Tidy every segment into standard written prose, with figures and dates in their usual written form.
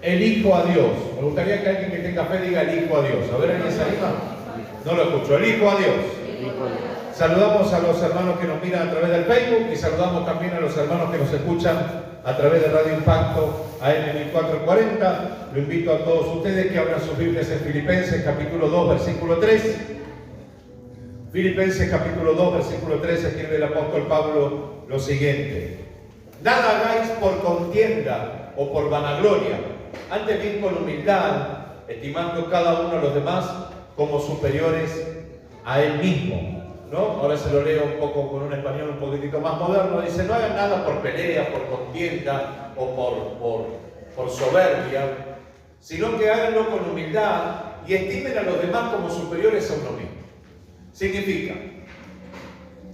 el Hijo a Dios. Me gustaría que alguien que tenga fe diga el Hijo a Dios. A ver, ¿alguien se anima? No lo escucho. El Hijo a Dios. Saludamos a los hermanos que nos miran a través del Facebook y saludamos también a los hermanos que nos escuchan a través de Radio Impacto AM 1440. Lo invito a todos ustedes que abran sus Biblias en Filipenses capítulo 2, versículo 3. Filipenses capítulo 2, versículo 3, escribe el apóstol Pablo lo siguiente: nada hagáis por contienda o por vanagloria, antes bien con humildad, estimando cada uno a los demás como superiores a él mismo. ¿No? Ahora se lo leo un poco con un español un poquitito más moderno. Dice: no hagan nada por pelea, por contienda o por soberbia, sino que háganlo con humildad y estimen a los demás como superiores a uno mismo. Significa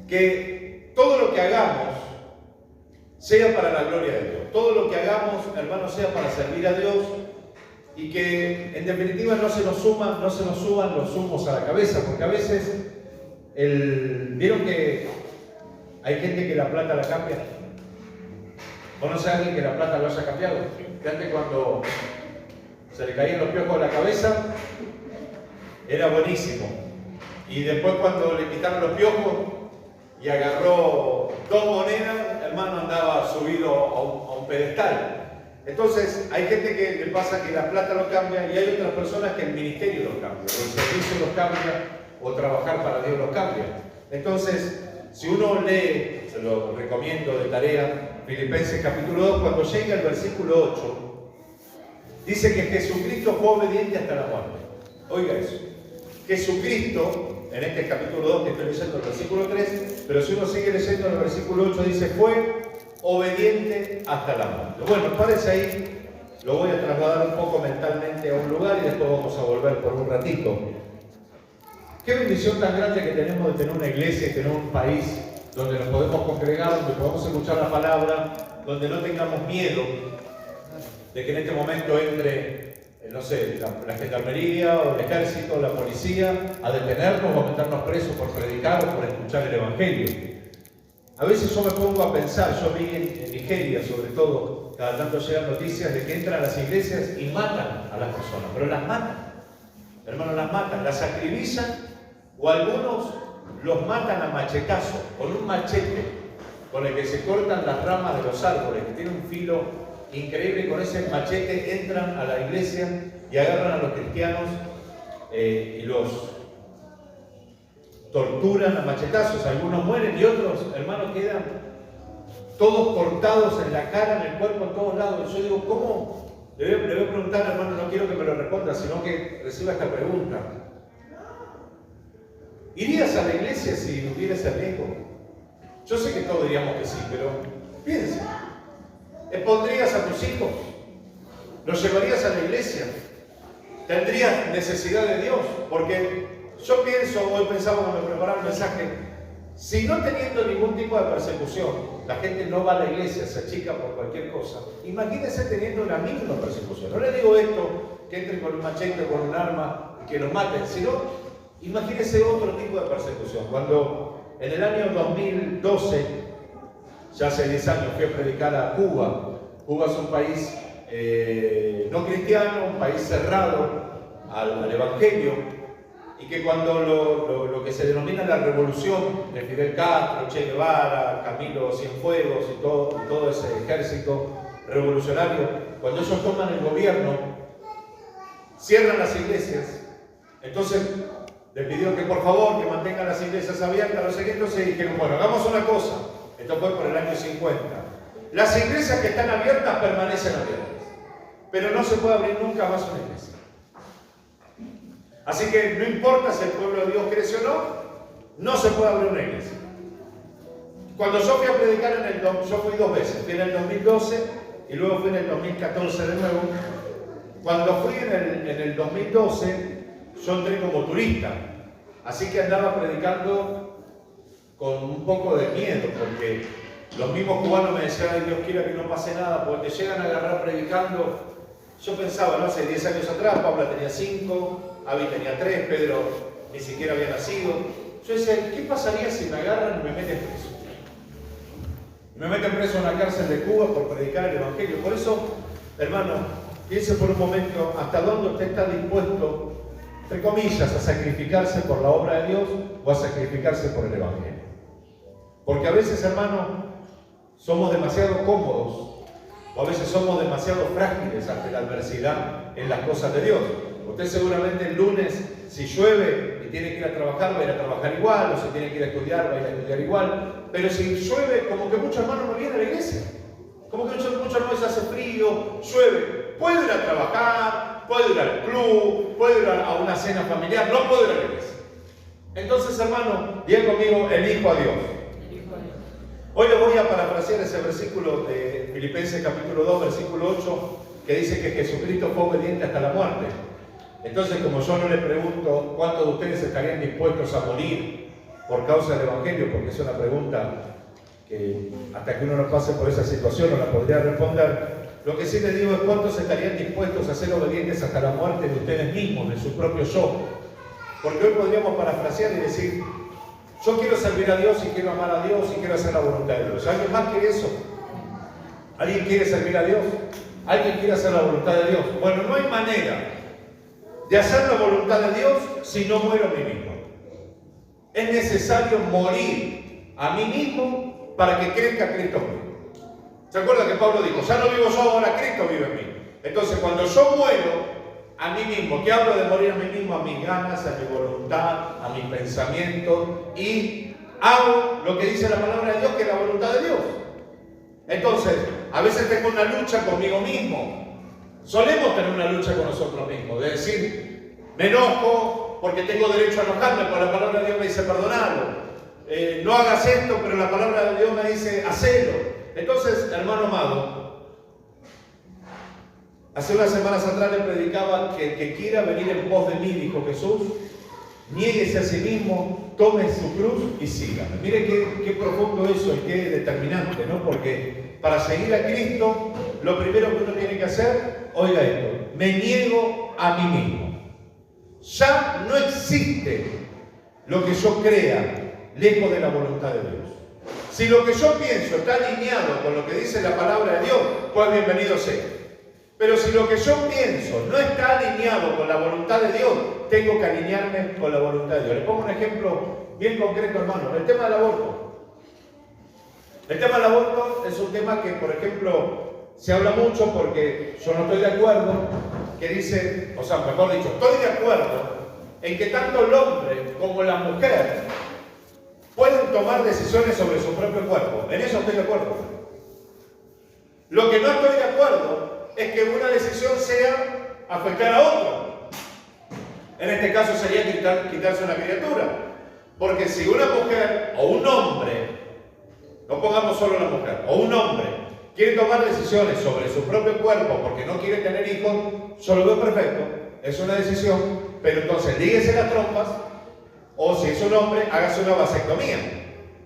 que todo lo que hagamos sea para la gloria de Dios. Todo lo que hagamos, hermanos, sea para servir a Dios, y que en definitiva no se nos suban los humos a la cabeza, porque a veces ¿vieron que hay gente que la plata la cambia? ¿Conoce a alguien que la plata lo haya cambiado? Que antes, cuando se le caían los piojos de la cabeza, era buenísimo. Y después, cuando le quitaron los piojos y agarró 2 monedas, hermano, andaba subido a un pedestal. Entonces, hay gente que le pasa que la plata lo cambia, y hay otras personas que el ministerio lo cambia, o el servicio lo cambia, o trabajar para Dios los cambia. Entonces, si uno lee, se lo recomiendo de tarea, Filipenses capítulo 2, cuando llega al versículo 8, dice que Jesucristo fue obediente hasta la muerte. Oiga eso. Jesucristo, en este capítulo 2 que estoy leyendo el versículo 3, pero si uno sigue leyendo el versículo 8, dice: fue obediente hasta la muerte. Bueno, parece ahí, lo voy a trasladar un poco mentalmente a un lugar y después vamos a volver por un ratito. Qué bendición tan grande que tenemos de tener una iglesia y tener un país donde nos podemos congregar, donde podemos escuchar la palabra, donde no tengamos miedo de que en este momento entre, no sé, la gendarmería o el ejército o la policía a detenernos o a meternos presos por predicar o por escuchar el evangelio. A veces yo me pongo a pensar, yo vi en Nigeria sobre todo, cada tanto llegan noticias de que entran a las iglesias y matan a las personas, pero las matan, hermanos, las matan, las acribillan, o algunos los matan a machetazo, con un machete con el que se cortan las ramas de los árboles, que tiene un filo increíble, y con ese machete entran a la iglesia y agarran a los cristianos y los torturan a machetazos. Algunos mueren y otros, hermanos, quedan todos cortados en la cara, en el cuerpo, en todos lados. Yo digo, ¿cómo? Le voy a preguntar, hermano, no quiero que me lo responda, sino que reciba esta pregunta. ¿Irías a la iglesia si hubiera ese riesgo? Yo sé que todos diríamos que sí, pero piensa. ¿Expondrías a tus hijos? ¿Los llevarías a la iglesia? ¿Tendrías necesidad de Dios? Porque yo pienso, hoy pensaba cuando preparaba el mensaje, si no teniendo ningún tipo de persecución, la gente no va a la iglesia, se achica por cualquier cosa, imagínense teniendo una mínima persecución. No le digo esto, que entren con un machete o con un arma y que los maten, sino imagínense otro tipo de persecución. Cuando en el año 2012, ya hace 10 años, fui a predicar a Cuba. Cuba es un país no cristiano, un país cerrado al evangelio, y que cuando lo que se denomina la revolución de Fidel Castro, Che Guevara, Camilo Cienfuegos y todo ese ejército revolucionario, cuando ellos toman el gobierno, cierran las iglesias. Entonces le pidieron que por favor que mantengan las iglesias abiertas, no sé qué. Entonces dijeron: bueno, hagamos una cosa. Esto fue por el año 50. Las iglesias que están abiertas permanecen abiertas, pero no se puede abrir nunca más una iglesia. Así que no importa si el pueblo de Dios crece o no se puede abrir una iglesia. Cuando yo fui a predicar yo fui 2 veces, fui en el 2012 y luego fui en el 2014 de nuevo. Cuando fui en el 2012, yo entré como turista, así que andaba predicando con un poco de miedo, porque los mismos cubanos me decían: ay, Dios quiera que no pase nada, porque te llegan a agarrar predicando. Yo pensaba, no, hace 10 años atrás, Paula tenía 5, Avi tenía 3, Pedro ni siquiera había nacido. Yo decía: ¿qué pasaría si me agarran y me meten preso? Me meten preso en la cárcel de Cuba por predicar el evangelio. Por eso, hermano, piense por un momento hasta dónde usted está dispuesto, entre comillas, a sacrificarse por la obra de Dios o a sacrificarse por el Evangelio. Porque a veces, hermano, somos demasiado cómodos o a veces somos demasiado frágiles ante la adversidad en las cosas de Dios. Usted seguramente el lunes, si llueve y tiene que ir a trabajar, va a ir a trabajar igual, o si tiene que ir a estudiar, va a ir a estudiar igual. Pero si llueve, como que muchos hermanos no vienen a la iglesia. Como que muchos hermanos hace frío, llueve. Puedo ir a trabajar, puedo ir al club, puedo ir a una cena familiar, no puedo ir a la iglesia. Entonces, hermano, diga conmigo, elijo a Dios. Hoy le voy a parafrasear ese versículo de Filipenses capítulo 2, versículo 8, que dice que Jesucristo fue obediente hasta la muerte. Entonces, como yo no le pregunto cuántos de ustedes estarían dispuestos a morir por causa del Evangelio, porque es una pregunta que hasta que uno no pase por esa situación no la podría responder, lo que sí les digo es cuántos estarían dispuestos a ser obedientes hasta la muerte de ustedes mismos, de su propio yo. Porque hoy podríamos parafrasear y decir, yo quiero servir a Dios y quiero amar a Dios y quiero hacer la voluntad de Dios. ¿Alguien más quiere eso? ¿Alguien quiere servir a Dios? ¿Alguien quiere hacer la voluntad de Dios? Bueno, no hay manera de hacer la voluntad de Dios si no muero a mí mismo. Es necesario morir a mí mismo para que crezca Cristo en mí. ¿Se acuerda que Pablo dijo, ya no vivo yo, ahora Cristo vive en mí? Entonces, cuando yo muero a mí mismo, ¿qué hablo de morir a mí mismo? A mis ganas, a mi voluntad, a mis pensamientos, y hago lo que dice la palabra de Dios, que es la voluntad de Dios. Entonces, a veces tengo una lucha conmigo mismo. Solemos tener una lucha con nosotros mismos, de decir, me enojo porque tengo derecho a enojarme, porque la palabra de Dios me dice perdonarlo. No hagas esto, pero la palabra de Dios me dice hacelo. Entonces, hermano amado, hace unas semanas atrás le predicaba que el que quiera venir en pos de mí, dijo Jesús, niéguese a sí mismo, tome su cruz y sígame. Mire qué profundo eso y qué determinante, ¿no? Porque para seguir a Cristo, lo primero que uno tiene que hacer, oiga esto, me niego a mí mismo. Ya no existe lo que yo crea lejos de la voluntad de Dios. Si lo que yo pienso está alineado con lo que dice la palabra de Dios, pues bienvenido sea. Pero si lo que yo pienso no está alineado con la voluntad de Dios, tengo que alinearme con la voluntad de Dios. Les pongo un ejemplo bien concreto, hermano. El tema del aborto. El tema del aborto es un tema que, por ejemplo, se habla mucho porque yo no estoy de acuerdo, que dice, o sea, mejor dicho, estoy de acuerdo en que tanto el hombre como la mujer pueden tomar decisiones sobre su propio cuerpo. En eso estoy de acuerdo. Lo que no estoy de acuerdo es que una decisión sea afectar a otro. En este caso sería quitarse una criatura. Porque si una mujer o un hombre, no pongamos solo la mujer, o un hombre quiere tomar decisiones sobre su propio cuerpo porque no quiere tener hijos, yo lo veo perfecto, es una decisión, pero entonces líguese las trompas, o si es un hombre, hágase una vasectomía.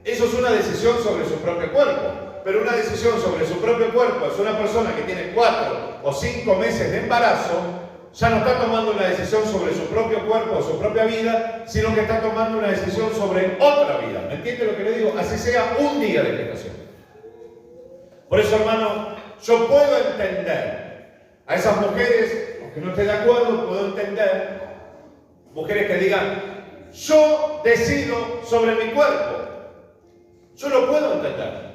Eso es una decisión sobre su propio cuerpo. Pero una decisión sobre su propio cuerpo es una persona que tiene 4 o 5 meses de embarazo, ya no está tomando una decisión sobre su propio cuerpo o su propia vida, sino que está tomando una decisión sobre otra vida. ¿Me entiende lo que le digo? Así sea un día de gestación. Por eso, hermano, yo puedo entender a esas mujeres, aunque no esté de acuerdo, puedo entender mujeres que digan, yo decido sobre mi cuerpo. Yo lo puedo entender.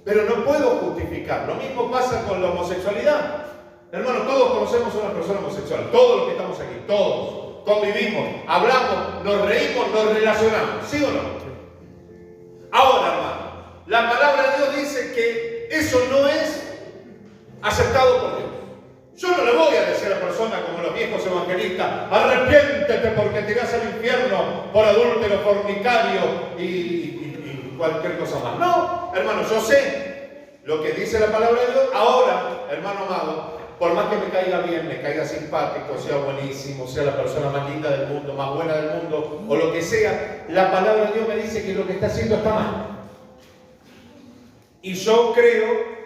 Pero no puedo justificar. Lo mismo pasa con la homosexualidad. Hermano, todos conocemos a una persona homosexual. Todos los que estamos aquí, todos. Convivimos, hablamos, nos reímos, nos relacionamos. ¿Sí o no? Ahora, hermano, la palabra de Dios dice que eso no es aceptado por Dios. Yo no le voy a decir a la persona como los viejos evangelistas, arrepiéntete porque te irás al infierno por adúltero, fornicario y cualquier cosa más. No, hermano, yo sé lo que dice la palabra de Dios. Ahora, hermano amado, por más que me caiga bien, me caiga simpático, sea buenísimo, sea la persona más linda del mundo, más buena del mundo, o lo que sea, la palabra de Dios me dice que lo que está haciendo está mal. Y yo creo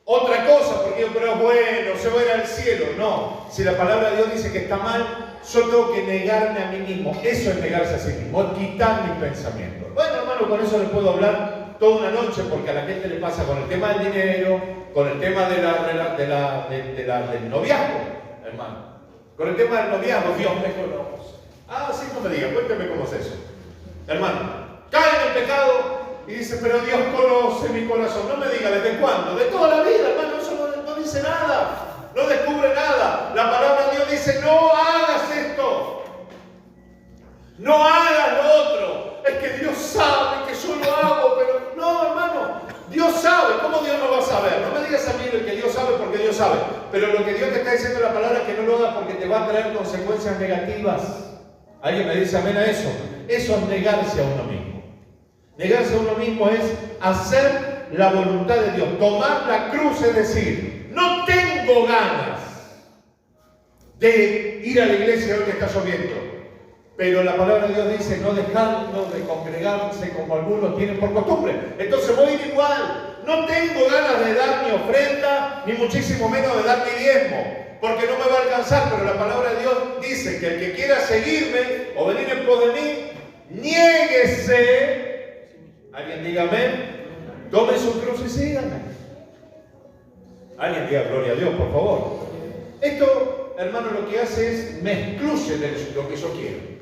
otra cosa, porque yo creo, bueno, se va a ir al cielo. No, si la palabra de Dios dice que está mal, yo tengo que negarme a mí mismo. Eso es negarse a sí mismo, quitar mis pensamientos. Bueno, hermano, con eso les puedo hablar toda una noche, porque a la gente le pasa con el tema del dinero, con el tema del noviazgo, hermano. Con el tema del noviazgo, Dios me conoce. Ah, sí, no me diga, cuénteme cómo es eso. Hermano, cae en el pecado y dice, pero Dios conoce mi corazón. No me diga, ¿desde cuándo? De toda la vida, hermano, eso no dice nada. No descubre nada. La palabra de Dios dice, no hagas esto. No hagas lo otro. Es que Dios sabe que yo lo hago, pero no, hermano. Dios sabe. ¿Cómo Dios no va a saber? No me digas a mí que Dios sabe porque Dios sabe. Pero lo que Dios te está diciendo en la palabra es que no lo hagas porque te va a traer consecuencias negativas. ¿Alguien me dice amén a eso? Eso es negarse a uno mismo. Negarse a uno mismo es hacer la voluntad de Dios. Tomar la cruz es decir, no tengo ganas de ir a la iglesia hoy que está lloviendo. Pero la palabra de Dios dice, no dejando de congregarse como algunos tienen por costumbre. Entonces voy a ir igual. No tengo ganas de dar mi ofrenda, ni muchísimo menos de dar mi diezmo, porque no me va a alcanzar. Pero la palabra de Dios dice que el que quiera seguirme o venir en pos de mí, niéguese. Alguien diga amén. Tome su cruz y síganme. Alguien diga gloria a Dios, por favor. Esto, hermano, lo que hace es me excluye de lo que yo quiero.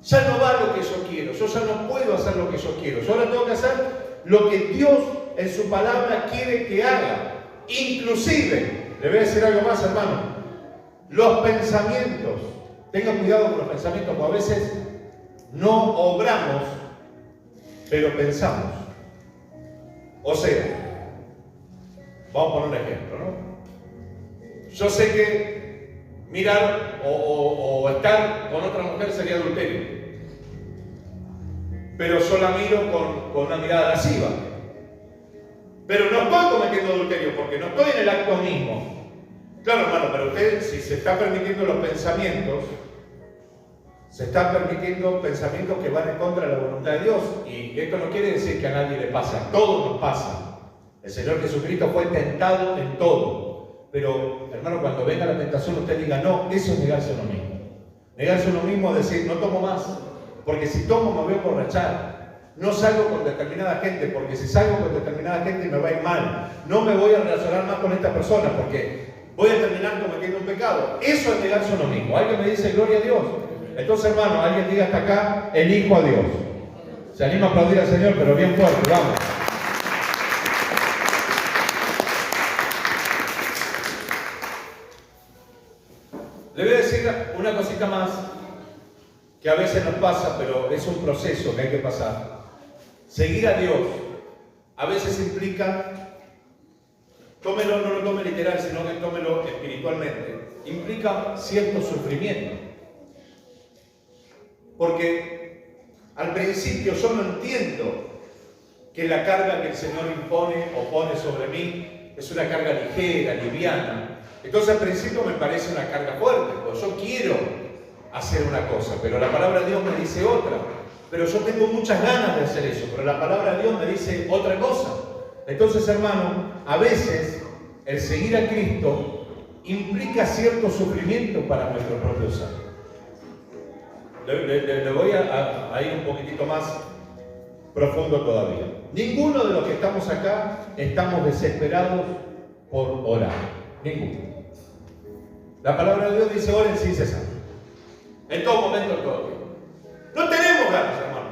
Ya no va lo que yo quiero, yo ya no puedo hacer lo que yo quiero. Yo ahora tengo que hacer lo que Dios en su palabra quiere que haga. Inclusive, le voy a decir algo más, hermano. Los pensamientos. Tenga cuidado con los pensamientos, porque a veces no obramos, pero pensamos. O sea, vamos a poner un ejemplo, ¿no? Yo sé que mirar o estar con otra mujer sería adulterio. Pero yo la miro con una mirada lasciva. Pero no estoy cometiendo adulterio porque no estoy en el acto mismo. Claro, hermano, pero usted, si se está permitiendo los pensamientos, se están permitiendo pensamientos que van en contra de la voluntad de Dios. Y esto no quiere decir que a nadie le pasa, a todos nos pasa. El Señor Jesucristo fue tentado en todo. Pero, hermano, cuando venga la tentación, usted diga, no, eso es negarse a uno mismo. Negarse a uno mismo es decir, no tomo más, porque si tomo me voy a emborrachar. No salgo con determinada gente, porque si salgo con determinada gente me va a ir mal. No me voy a relacionar más con esta persona, porque voy a terminar cometiendo un pecado. Eso es negarse a uno mismo. Alguien me dice, gloria a Dios. Entonces, hermano, alguien diga hasta acá, elijo a Dios. Se anima a aplaudir al Señor, pero bien fuerte, vamos. Le voy a decir una cosita más que a veces nos pasa, pero es un proceso que hay que pasar. Seguir a Dios a veces implica, tómelo, no lo tome literal, sino que tómelo espiritualmente, implica cierto sufrimiento. Porque al principio yo no entiendo que la carga que el Señor impone o pone sobre mí es una carga ligera, liviana. Entonces al principio me parece una carga fuerte, porque yo quiero hacer una cosa, pero la palabra de Dios me dice otra. Pero yo tengo muchas ganas de hacer eso, pero la palabra de Dios me dice otra cosa. Entonces, hermano, a veces el seguir a Cristo implica cierto sufrimiento para nuestro propio ser. Le voy a ir un poquitito más profundo todavía. Ninguno de los que estamos acá estamos desesperados por orar. Ninguno. La palabra de Dios dice oren sin cesar. En todo momento, en todo tiempo. No tenemos ganas, hermano.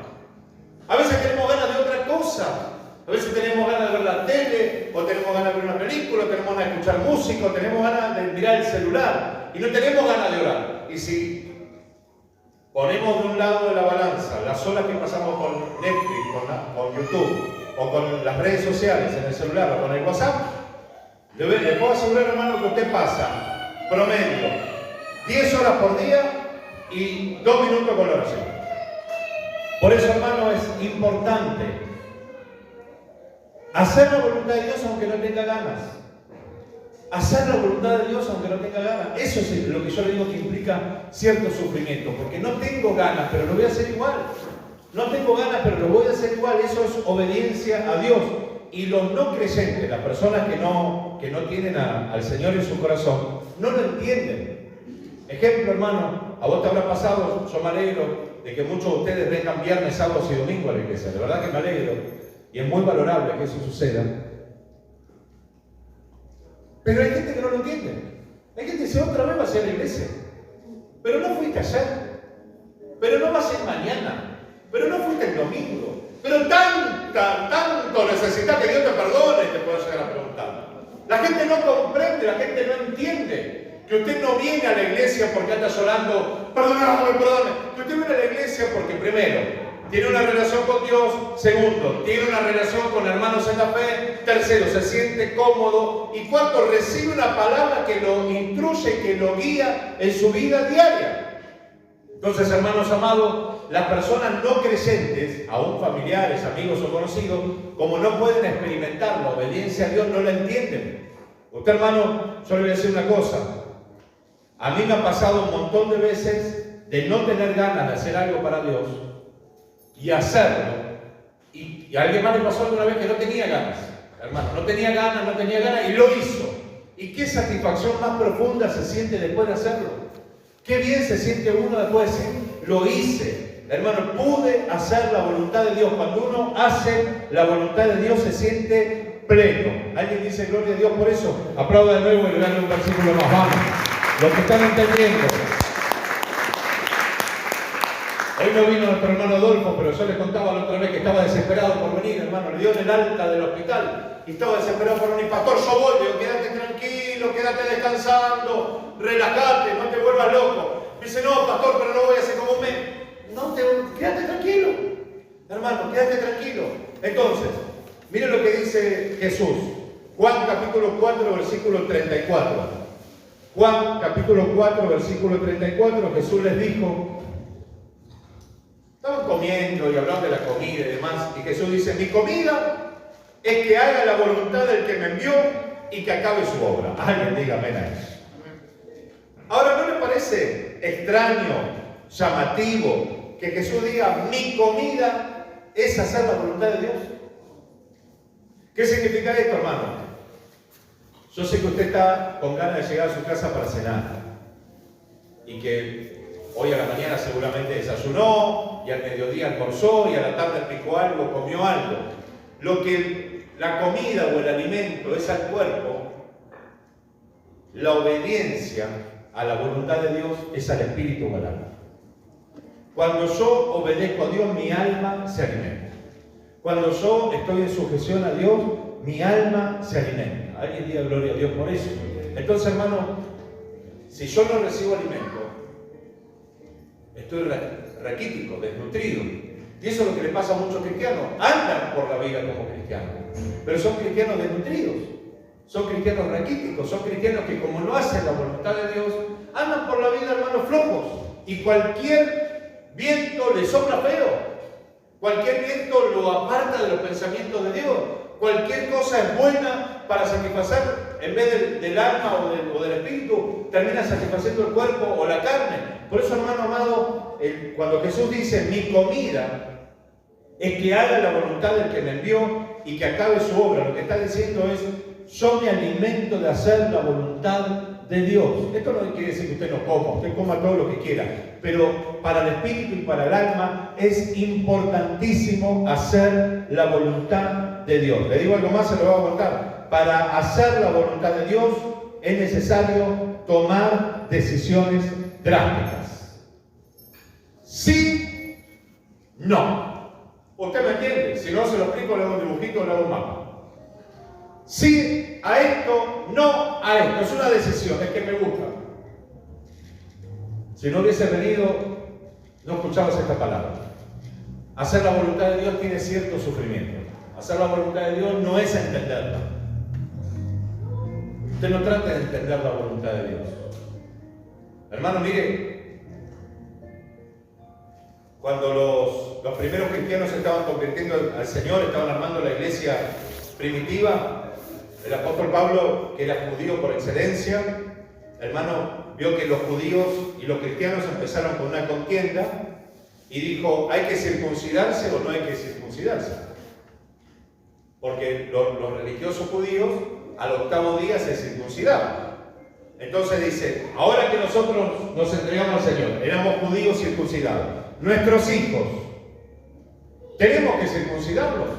A veces tenemos ganas de otra cosa. A veces tenemos ganas de ver la tele, o tenemos ganas de ver una película, o tenemos ganas de escuchar música, o tenemos ganas de mirar el celular. Y no tenemos ganas de orar. Y si ponemos de un lado de la balanza las horas que pasamos con Netflix, con YouTube, o con las redes sociales en el celular, o con el WhatsApp, le puedo asegurar, hermano, que usted pasa promedio 10 horas por día y 2 minutos con la oración. Por eso, hermano, es importante hacer la voluntad de Dios aunque no tenga ganas. Hacer la voluntad de Dios aunque no tenga ganas. Eso es lo que yo le digo que implica cierto sufrimiento. Porque no tengo ganas, pero lo voy a hacer igual. No tengo ganas, pero lo voy a hacer igual. Eso es obediencia a Dios. Y los no creyentes, las personas que no tienen al Señor en su corazón, no lo entienden. Ejemplo, hermano, a vos te habrá pasado, yo me alegro de que muchos de ustedes vengan viernes, sábados y domingos a la iglesia. De verdad que me alegro. Y es muy valorable que eso suceda. Pero hay gente que no lo entiende. Hay gente que dice, otra vez vas a ir a la iglesia. Pero no fuiste ayer. Pero no vas a ir mañana. Pero no fuiste el domingo. Pero tanto necesitas que Dios te perdone, te puedo llegar a preguntar. La gente no comprende, la gente no entiende que usted no viene a la iglesia porque anda llorando, perdóname. Que usted viene a la iglesia porque primero, tiene una relación con Dios. Segundo, tiene una relación con hermanos en la fe. Tercero, se siente cómodo. Y cuarto, recibe una palabra que lo instruye y que lo guía en su vida diaria. Entonces, hermanos amados, las personas no creyentes, aún familiares, amigos o conocidos, como no pueden experimentar la obediencia a Dios, no la entienden. Usted, hermano, yo le voy a decir una cosa. A mí me ha pasado un montón de veces de no tener ganas de hacer algo para Dios y hacerlo. Y a alguien más le pasó alguna vez que no tenía ganas. Hermano, no tenía ganas y lo hizo. ¿Y qué satisfacción más profunda se siente después de hacerlo? Qué bien se siente uno después de decir, lo hice. Hermano, pude hacer la voluntad de Dios. Cuando uno hace la voluntad de Dios se siente pleno. ¿Alguien dice gloria a Dios por eso? Aplauda de nuevo y le dan un versículo más. Vamos. Los que están entendiendo. Hoy no vino nuestro hermano Adolfo, pero yo les contaba la otra vez que estaba desesperado por venir, hermano. Le dio en el alta del hospital y estaba desesperado por venir. Pastor, yo voy. Digo, quédate tranquilo, quédate descansando, relájate, no te vuelvas loco. Dice, no, pastor, pero no voy a hacer como un mes. Quédate tranquilo. Hermano, quédate tranquilo. Entonces, miren lo que dice Jesús. Juan capítulo 4, versículo 34. Juan capítulo 4, versículo 34, Jesús les dijo, estaban comiendo y hablando de la comida y demás, y Jesús dice, mi comida es que haga la voluntad del que me envió y que acabe su obra. Alguien diga amén a eso. Ahora, ¿no le parece extraño, llamativo, que Jesús diga, mi comida es hacer la voluntad de Dios? ¿Qué significa esto, hermano? Yo sé que usted está con ganas de llegar a su casa para cenar y que hoy a la mañana seguramente desayunó y al mediodía almorzó y a la tarde picó algo, comió algo. Lo que la comida o el alimento es al cuerpo, la obediencia a la voluntad de Dios es al espíritu o al alma. Cuando yo obedezco a Dios, mi alma se alimenta. Cuando yo estoy en sujeción a Dios, mi alma se alimenta. Alguien diga gloria a Dios por eso. Entonces, hermano, si yo no recibo alimento, estoy raquítico, desnutrido. Y eso es lo que le pasa a muchos cristianos. Andan por la vida como cristianos, pero son cristianos desnutridos. Son cristianos raquíticos. Son cristianos que, como no hacen la voluntad de Dios, andan por la vida, hermanos, flojos. Y cualquier viento le sopla feo. Cualquier viento lo aparta de los pensamientos de Dios. Cualquier cosa es buena para satisfacer, en vez del alma o del espíritu, termina satisfaciendo el cuerpo o la carne. Por eso, hermano amado, cuando Jesús dice, mi comida es que haga la voluntad del que me envió y que acabe su obra, lo que está diciendo es, yo me alimento de hacer la voluntad de Dios. Esto no quiere decir que usted no coma, usted coma todo lo que quiera, pero para el espíritu y para el alma es importantísimo hacer la voluntad de Dios. Le digo algo más, se lo voy a contar. Para hacer la voluntad de Dios es necesario tomar decisiones drásticas. Sí, no. ¿Usted me entiende? Si no se lo explico, le hago un dibujito, le hago un mapa. Sí a esto, no a esto. Es una decisión, es que me gusta. Si no hubiese venido, no escuchabas esta palabra. Hacer la voluntad de Dios tiene cierto sufrimiento. Hacer la voluntad de Dios no es entenderla. Usted no trata de entender la voluntad de Dios. Hermano, mire, cuando los primeros cristianos se estaban convirtiendo al Señor, estaban armando la iglesia primitiva, el apóstol Pablo, que era judío por excelencia, hermano, vio que los judíos y los cristianos empezaron con una contienda y dijo, ¿hay que circuncidarse o no hay que circuncidarse? Porque los religiosos judíos al octavo día se circuncidaban. Entonces dice, ahora que nosotros nos entregamos al Señor, éramos judíos circuncidados, nuestros hijos, ¿tenemos que circuncidarlos?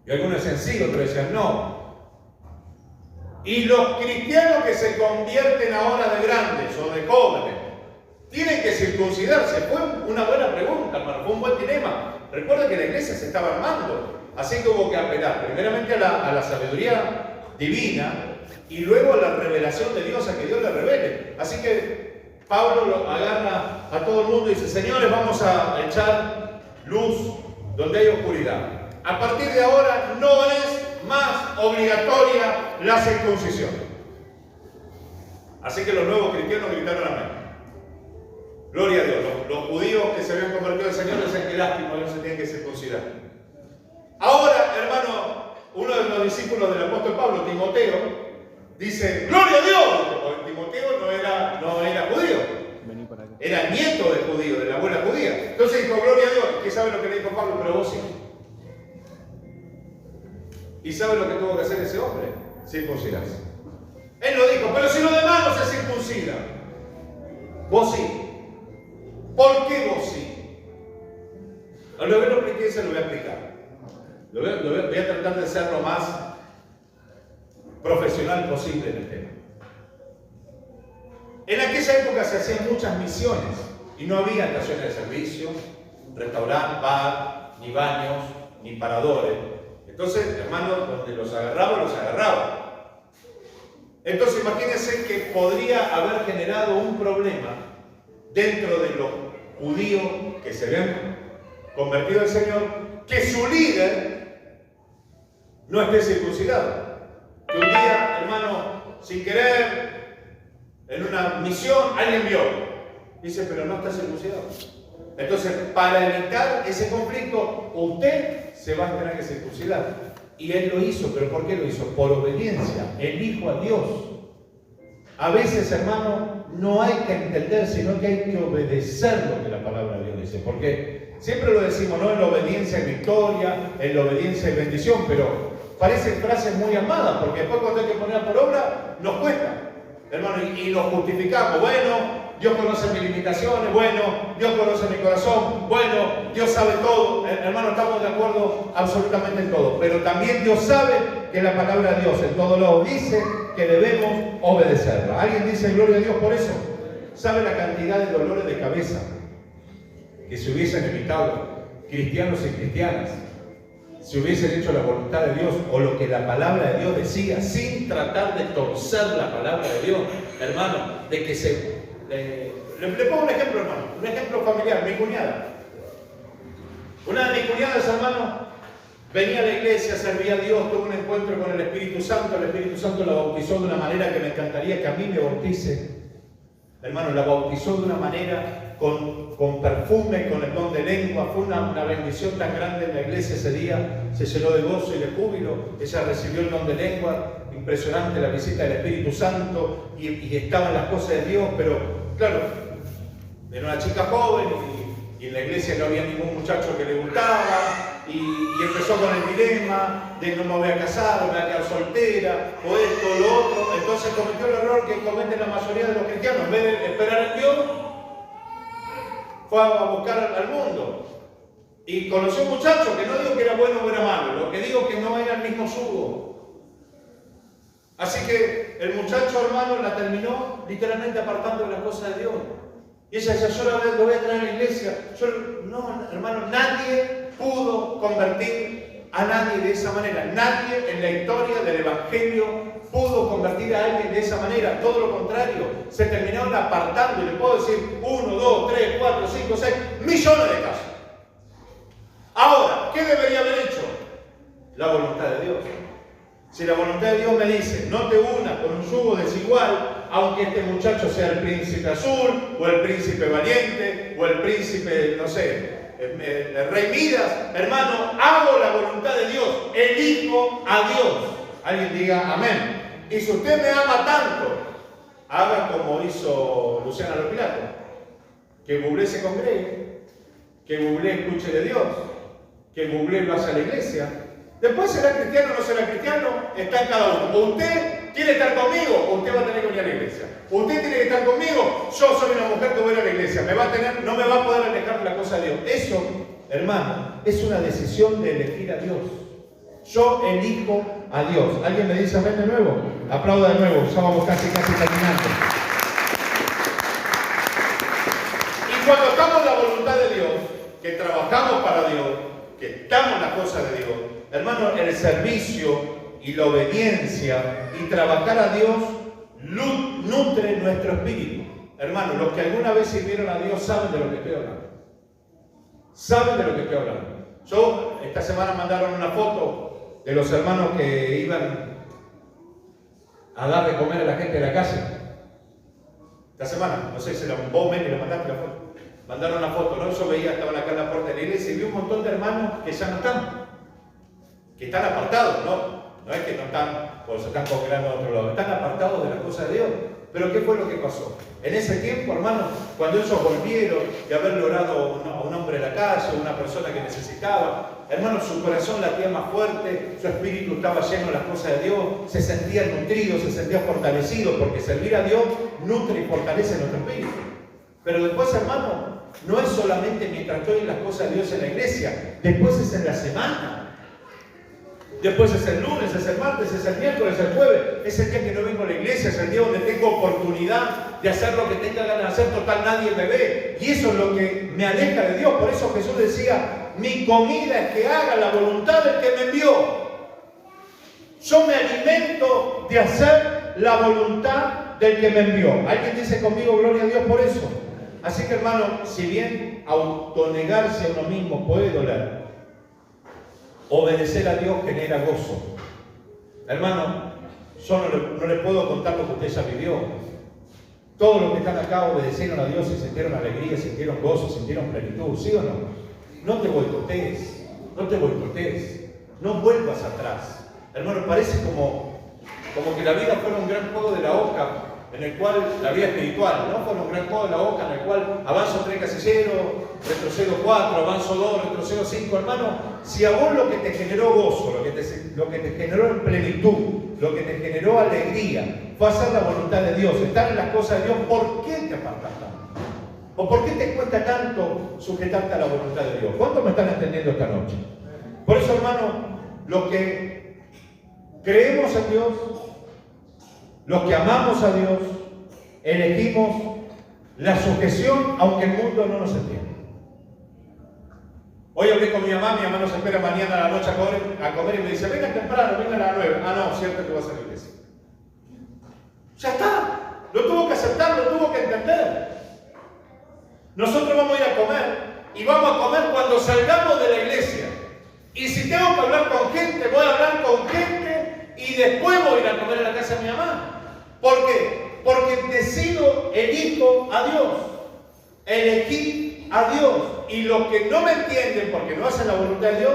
Y algunos decían sí, otros decían no. Y los cristianos que se convierten ahora de grandes o de jóvenes, ¿tienen que circuncidarse? Fue una buena pregunta, hermano, fue un buen dilema. Recuerda que la iglesia se estaba armando, así que hubo que apelar primeramente a la sabiduría divina y luego a la revelación de Dios, a que Dios le revele. Así que Pablo lo agarra a todo el mundo y dice: señores, vamos a echar luz donde hay oscuridad. A partir de ahora no es más obligatoria la circuncisión. Así que los nuevos cristianos gritaron amén. Gloria a Dios. Los judíos que se habían convertido al Señor decían: qué lástima, no se tienen que circuncidar. Ahora, hermano, uno de los discípulos del apóstol Pablo, Timoteo, dice: ¡gloria a Dios! Porque Timoteo no era judío, era nieto de judío, de la abuela judía. Entonces dijo: ¡gloria a Dios! ¿Qué sabe lo que le dijo Pablo? Pero vos sí. ¿Y sabe lo que tuvo que hacer ese hombre? Circuncidarse. Él lo dijo: pero si los demás no se circuncidan, vos sí. ¿Por qué vos sí? Lo que no expliqué, se lo voy a explicar. Voy a tratar de ser lo más profesional posible en el tema. En aquella época se hacían muchas misiones y no había estaciones de servicio, restaurante, bar, ni baños, ni paradores. Entonces, hermanos, donde los agarraba. Entonces, imagínense que podría haber generado un problema dentro de los judíos que se habían convertido al Señor, que su líder no esté circuncidado. Que un día, hermano, sin querer, en una misión, alguien vio. Dice: pero no está circuncidado. Entonces, para evitar ese conflicto, usted se va a tener que circuncidar. Y él lo hizo. ¿Pero por qué lo hizo? Por obediencia. Elijo a Dios. A veces, hermano, no hay que entender, sino que hay que obedecer lo que la palabra de Dios dice. Porque siempre lo decimos, ¿no? En la obediencia hay victoria, en la obediencia hay bendición, pero parecen frases muy amadas, porque después cuando hay que ponerla por obra, nos cuesta, hermano, y nos justificamos. Bueno, Dios conoce mis limitaciones, bueno, Dios conoce mi corazón, bueno, Dios sabe todo. Hermano, estamos de acuerdo absolutamente en todo, pero también Dios sabe que la palabra de Dios en todo lado dice que debemos obedecerla. ¿Alguien dice gloria a Dios por eso? ¿Sabe la cantidad de dolores de cabeza que se hubiesen evitado cristianos y cristianas si hubiesen hecho la voluntad de Dios o lo que la palabra de Dios decía, sin tratar de torcer la palabra de Dios, hermano? De que se... le pongo un ejemplo, hermano, un ejemplo familiar. Mi cuñada, una de mis cuñadas, hermano, venía a la iglesia, servía a Dios, tuvo un encuentro con el Espíritu Santo. El Espíritu Santo la bautizó de una manera que me encantaría que a mí me bautice. Hermano, la bautizó de una manera con perfume, con el don de lengua. Fue una bendición tan grande en la iglesia ese día. Se llenó de gozo y de júbilo. Ella recibió el don de lengua. Impresionante la visita del Espíritu Santo. Y estaban las cosas de Dios, pero claro, era una chica joven y en la iglesia no había ningún muchacho que le gustaba. Y empezó con el dilema de: no me voy a casar, me voy a quedar soltera, o esto, o lo otro. Entonces cometió el error que cometen la mayoría de los cristianos. En vez de esperar en Dios, fue a buscar al mundo. Y conoció un muchacho que no digo que era bueno o era malo, lo que digo que no era el mismo yugo. Así que el muchacho, hermano, la terminó literalmente apartando de las cosas de Dios. Y ella decía: yo lo voy a traer a la iglesia. No, hermano, nadie pudo convertir a nadie de esa manera. Nadie en la historia del Evangelio pudo convertir a alguien de esa manera. Todo lo contrario, se terminaron apartando. Y le puedo decir 1, 2, 3, 4, 5, 6 millones de casos. Ahora, ¿qué debería haber hecho? La voluntad de Dios. Si la voluntad de Dios me dice: no te unas con un yugo desigual, aunque este muchacho sea el príncipe azul, o el príncipe valiente, o el príncipe, no sé, el rey Midas, hermano, hago la voluntad de Dios, elijo a Dios. Alguien diga amén. Y si usted me ama tanto, haga como hizo Luciana Lopilato, que Bublé se congregue, que Bublé escuche de Dios, que Bublé lo hace a la iglesia. Después, será cristiano o no será cristiano, está en cada uno. O usted quiere estar conmigo, o usted va a tener que venir a la iglesia. Usted tiene que estar conmigo, yo soy una mujer que voy a ir a la iglesia. No me va a poder alejar de la cosa de Dios. Eso, hermano, es una decisión de elegir a Dios. Yo elijo a Dios. ¿Alguien me dice amén de nuevo? Aplauda de nuevo, ya vamos casi terminando. Y cuando estamos en la voluntad de Dios, que trabajamos para Dios, que estamos en las cosas de Dios, hermano, el servicio y la obediencia y trabajar a Dios nutre nuestro espíritu. Hermano, los que alguna vez sirvieron a Dios saben de lo que estoy hablando. Saben de lo que estoy hablando. Yo, esta semana mandaron una foto de los hermanos que iban a dar de comer a la gente de la calle. Esta semana, no sé si vos, Meni, le mandaste la foto. Mandaron una foto, ¿no? Yo veía, estaban acá en la puerta de la iglesia y vi un montón de hermanos que ya no están. Que están apartados, ¿no? No es que no están, o se están congregando a otro lado. Están apartados de las cosas de Dios. Pero ¿qué fue lo que pasó? En ese tiempo, hermano, cuando ellos volvieron de haber logrado a un hombre en la calle, una persona que necesitaba, hermano, su corazón latía más fuerte, su espíritu estaba lleno de las cosas de Dios, se sentían nutridos, se sentían fortalecidos, porque servir a Dios nutre y fortalece nuestro espíritu. Pero después, hermano, no es solamente mientras estoy en las cosas de Dios en la iglesia, después es en la semana. Después es el lunes, es el martes, es el miércoles, es el jueves, es el día que no vengo a la iglesia, es el día donde tengo oportunidad de hacer lo que tenga ganas de hacer, total nadie me ve. Y eso es lo que me aleja de Dios. Por eso Jesús decía, mi comida es que haga la voluntad del que me envió. Yo me alimento de hacer la voluntad del que me envió. ¿Alguien dice conmigo gloria a Dios por eso? Así que, hermano, si bien autonegarse a uno mismo puede doler, obedecer a Dios genera gozo. Hermano, yo no le puedo contar lo que usted ya vivió. Todos los que están acá obedecieron a Dios y sintieron alegría, sintieron gozo, sintieron plenitud, ¿sí o no? No te boicotees, no te boicotees, no vuelvas atrás. Hermano, parece como que la vida fuera un gran juego de la oca, en el cual, la vida espiritual, ¿no? Fuera un gran juego de la oca, en el cual avanzo 3 casilleros, retrocedo 4, avanzo 2, retrocedo 5, hermano. Si a vos lo que te generó gozo, lo que te generó plenitud, lo que te generó alegría, fue hacer la voluntad de Dios, estar en las cosas de Dios, ¿por qué te apartas tanto? ¿O por qué te cuesta tanto sujetarte a la voluntad de Dios? ¿Cuántos me están entendiendo esta noche? Por eso, hermano, los que creemos en Dios, los que amamos a Dios, elegimos la sujeción, aunque el mundo no nos entienda. Hoy hablé con mi mamá nos espera mañana a la noche a comer y me dice, vengan temprano, vengan a las 9. Ah, no, cierto que vas a la iglesia. Ya está, lo tuvo que aceptar, lo tuvo que entender. Nosotros vamos a ir a comer y vamos a comer cuando salgamos de la iglesia. Y si tengo que hablar con gente, voy a hablar con gente y después voy a ir a comer a la casa de mi mamá. ¿Por qué? Porque elijo a Dios. Elegí a Dios. Y los que no me entienden porque no hacen la voluntad de Dios,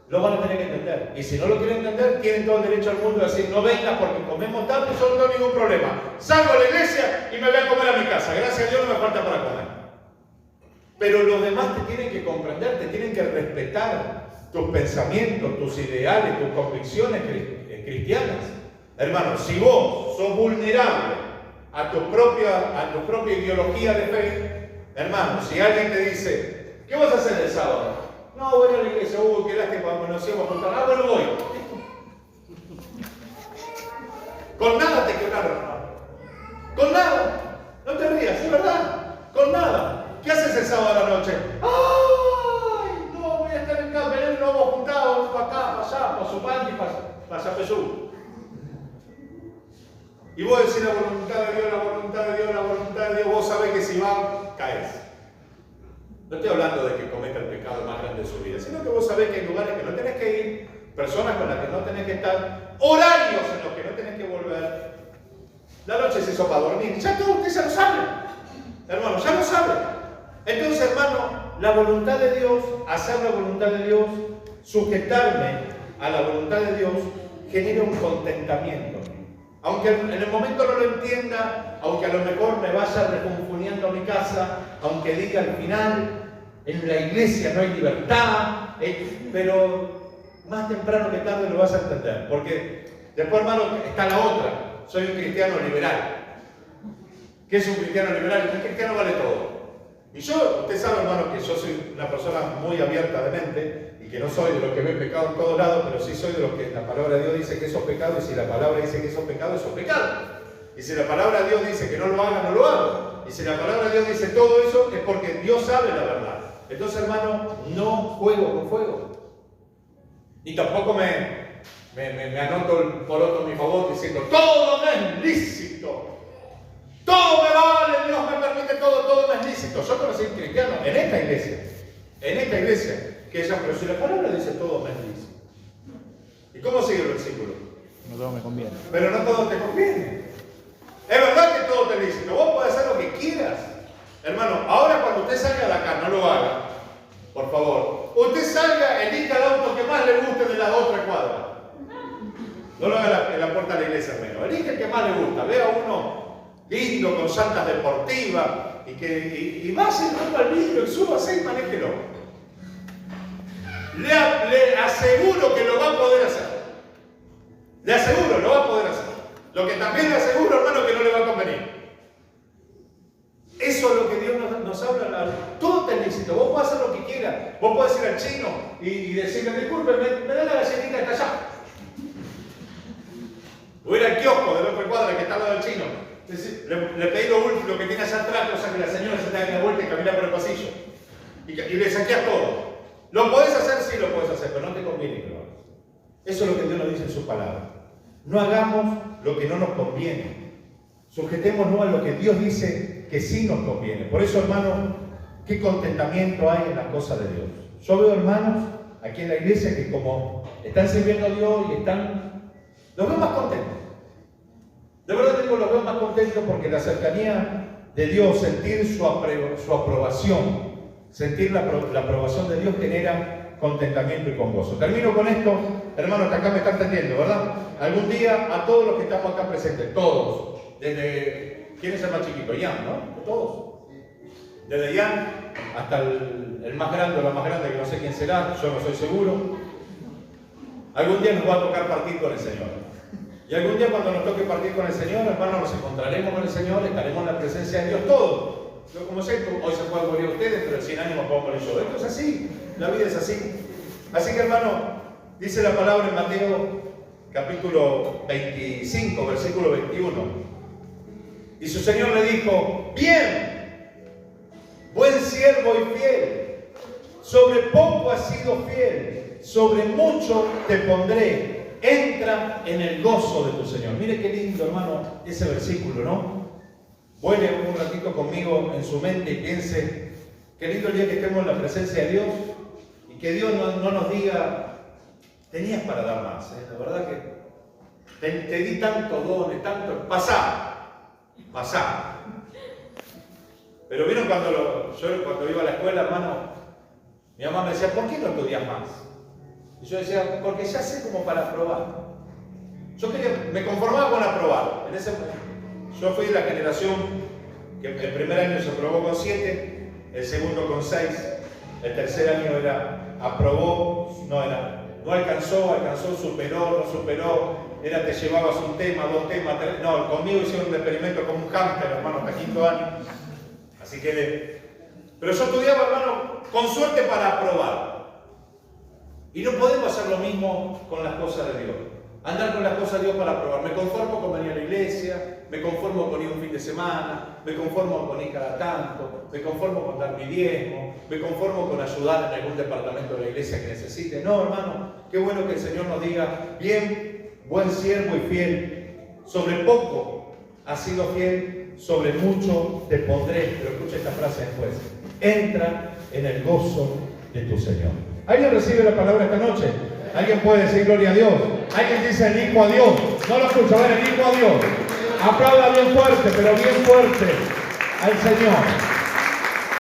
lo van a tener que entender. Y si no lo quieren entender, tienen todo el derecho al mundo de decir, no vengas porque comemos tanto y yo no tengo ningún problema. Salgo a la iglesia y me voy a comer a mi casa. Gracias a Dios no me falta para comer. Pero los demás te tienen que comprender, te tienen que respetar tus pensamientos, tus ideales, tus convicciones cristianas. Hermano, si vos sos vulnerable a tu propia ideología de fe, hermano, si alguien te dice, ¿qué vas a hacer el sábado? No, voy a la iglesia, qué lástima, nos íbamos a juntar. Ah, bueno, voy. Con nada te quebraron, hermano. Con nada. No te rías, es verdad. Con nada. ¿Qué haces el sábado a la noche? ¡Ay! No, voy a estar en casa, no vamos juntados, para acá, para allá, para Supán y para Zapesú. Y vos decís la voluntad de Dios, la voluntad de Dios, la voluntad de Dios, vos sabés que si van, caes. No estoy hablando de que cometa el pecado más grande de su vida, sino que vos sabés que hay lugares que no tenés que ir, personas con las que no tenés que estar, horarios en los que no tenés que volver. La noche se hizo para dormir, ya todo usted ya lo sabe. Hermano, ya lo sabe. Entonces, hermano, la voluntad de Dios, hacer la voluntad de Dios, sujetarme a la voluntad de Dios, genera un contentamiento. Aunque en el momento no lo entienda, aunque a lo mejor me vaya refunfuñando a mi casa, aunque diga al final, en la iglesia no hay libertad, pero más temprano que tarde lo vas a entender. Porque después, hermano, está la otra. Soy un cristiano liberal. ¿Qué es un cristiano liberal? Un cristiano vale todo. Y yo, usted sabe, hermano, que yo soy una persona muy abierta de mente y que no soy de los que ve pecado en todos lados, pero sí soy de los que la palabra de Dios dice que eso es pecado, y si la palabra dice que eso es pecado, eso es pecado. Y si la palabra de Dios dice que no lo haga, no lo haga. Y si la palabra de Dios dice todo eso, es porque Dios sabe la verdad. Entonces, hermano, no juego con fuego. Ni tampoco me anoto el poroto a mi favor diciendo, todo me es lícito. Todo me vale, Dios me permite todo me es lícito. Yo conocí cristianos en esta iglesia, que ella, pero si la palabra dice todo me es lícito. ¿Y cómo sigue el versículo? No todo me conviene. Pero no todo te conviene. Es verdad que todo te es lícito. Vos podés hacer lo que quieras. Hermano, ahora cuando usted salga de acá, no lo haga, por favor. Usted salga, elija el auto que más le guste de la otra cuadra. No lo haga en la puerta de la iglesia, hermano. Elige el que más le gusta. Vea uno lindo, con llantas deportivas, y vaya al vidrio y súbase y manéjelo. Le aseguro que lo va a poder hacer. Le aseguro, lo va a poder hacer. Lo que también le aseguro, hermano, que no le va a convenir. Eso es lo que Dios nos habla. Todo está lícito. Vos podés hacer lo que quieras. Vos podés ir al chino y decirle, disculpe, me da la galletita hasta allá. O ir al kiosco de la otra cuadra que está al lado del chino. Le pedí lo que tiene allá atrás, cosa que la señora se tenga que dar vuelta y caminar por el pasillo. Y le saqueas todo. ¿Lo podés hacer? Sí, lo podés hacer, pero no te conviene que lo hagas. Eso es lo que Dios nos dice en su palabra. No hagamos lo que no nos conviene. Sujetémonos a lo que Dios dice que sí nos conviene. Por eso, hermanos, qué contentamiento hay en las cosas de Dios. Yo veo hermanos aquí en la iglesia que como están sirviendo a Dios y los veo más contentos. De verdad digo, los veo más contentos porque la cercanía de Dios, sentir su aprobación, sentir la aprobación de Dios genera contentamiento y con gozo. Termino con esto, hermanos, que acá me están entendiendo, ¿verdad? Algún día a todos los que estamos acá presentes, todos, desde, ¿quién es el más chiquito? Ian, ¿no? Todos. Desde Ian hasta el más grande o la más grande, que no sé quién será, yo no soy seguro. Algún día nos va a tocar partir con el Señor. Y algún día cuando nos toque partir con el Señor, hermanos, nos encontraremos con el Señor, estaremos en la presencia de Dios todos. Yo como sé, hoy se pueden morir ustedes, pero en 100 años me puedo morir yo. Esto es así, la vida es así. Así que, hermano, dice la palabra en Mateo capítulo 25, versículo 21. Y su Señor le dijo, bien, buen siervo y fiel, sobre poco has sido fiel, sobre mucho te pondré. Entra en el gozo de tu Señor. Mire qué lindo, hermano, ese versículo, ¿no? Vuele un ratito conmigo en su mente y piense, qué lindo el día que estemos en la presencia de Dios y que Dios no nos diga, tenías para dar más, ¿eh? La verdad que te di tantos dones, tanto, pasá. Pero vieron yo cuando iba a la escuela, hermano, mi mamá me decía, ¿por qué no estudias más? Y yo decía, porque ya sé como para aprobar. Me conformaba con aprobar. Yo fui de la generación que el primer año se aprobó con 7, el segundo con 6, el tercer año aprobó, no alcanzó, superó, no superó, te llevabas un tema, 2 temas, 3, no, conmigo hicieron un experimento como un hámster, hermano, hasta quinto año. Así que, pero yo estudiaba, hermano, con suerte para aprobar. Y no podemos hacer lo mismo con las cosas de Dios. Andar con las cosas de Dios para probar. Me conformo con venir a la iglesia, me conformo con ir un fin de semana, me conformo con ir cada tanto, me conformo con dar mi diezmo, me conformo con ayudar en algún departamento de la iglesia que necesite. No, hermano, qué bueno que el Señor nos diga, bien, buen siervo y fiel, sobre poco has sido fiel, sobre mucho te pondré. Pero escucha esta frase después. Entra en el gozo de tu Señor. ¿Alguien recibe la palabra esta noche? ¿Alguien puede decir gloria a Dios? ¿Alguien dice el hijo a Dios? No lo escucho, a ver, el hijo a Dios. Aplauda bien fuerte, pero bien fuerte al Señor.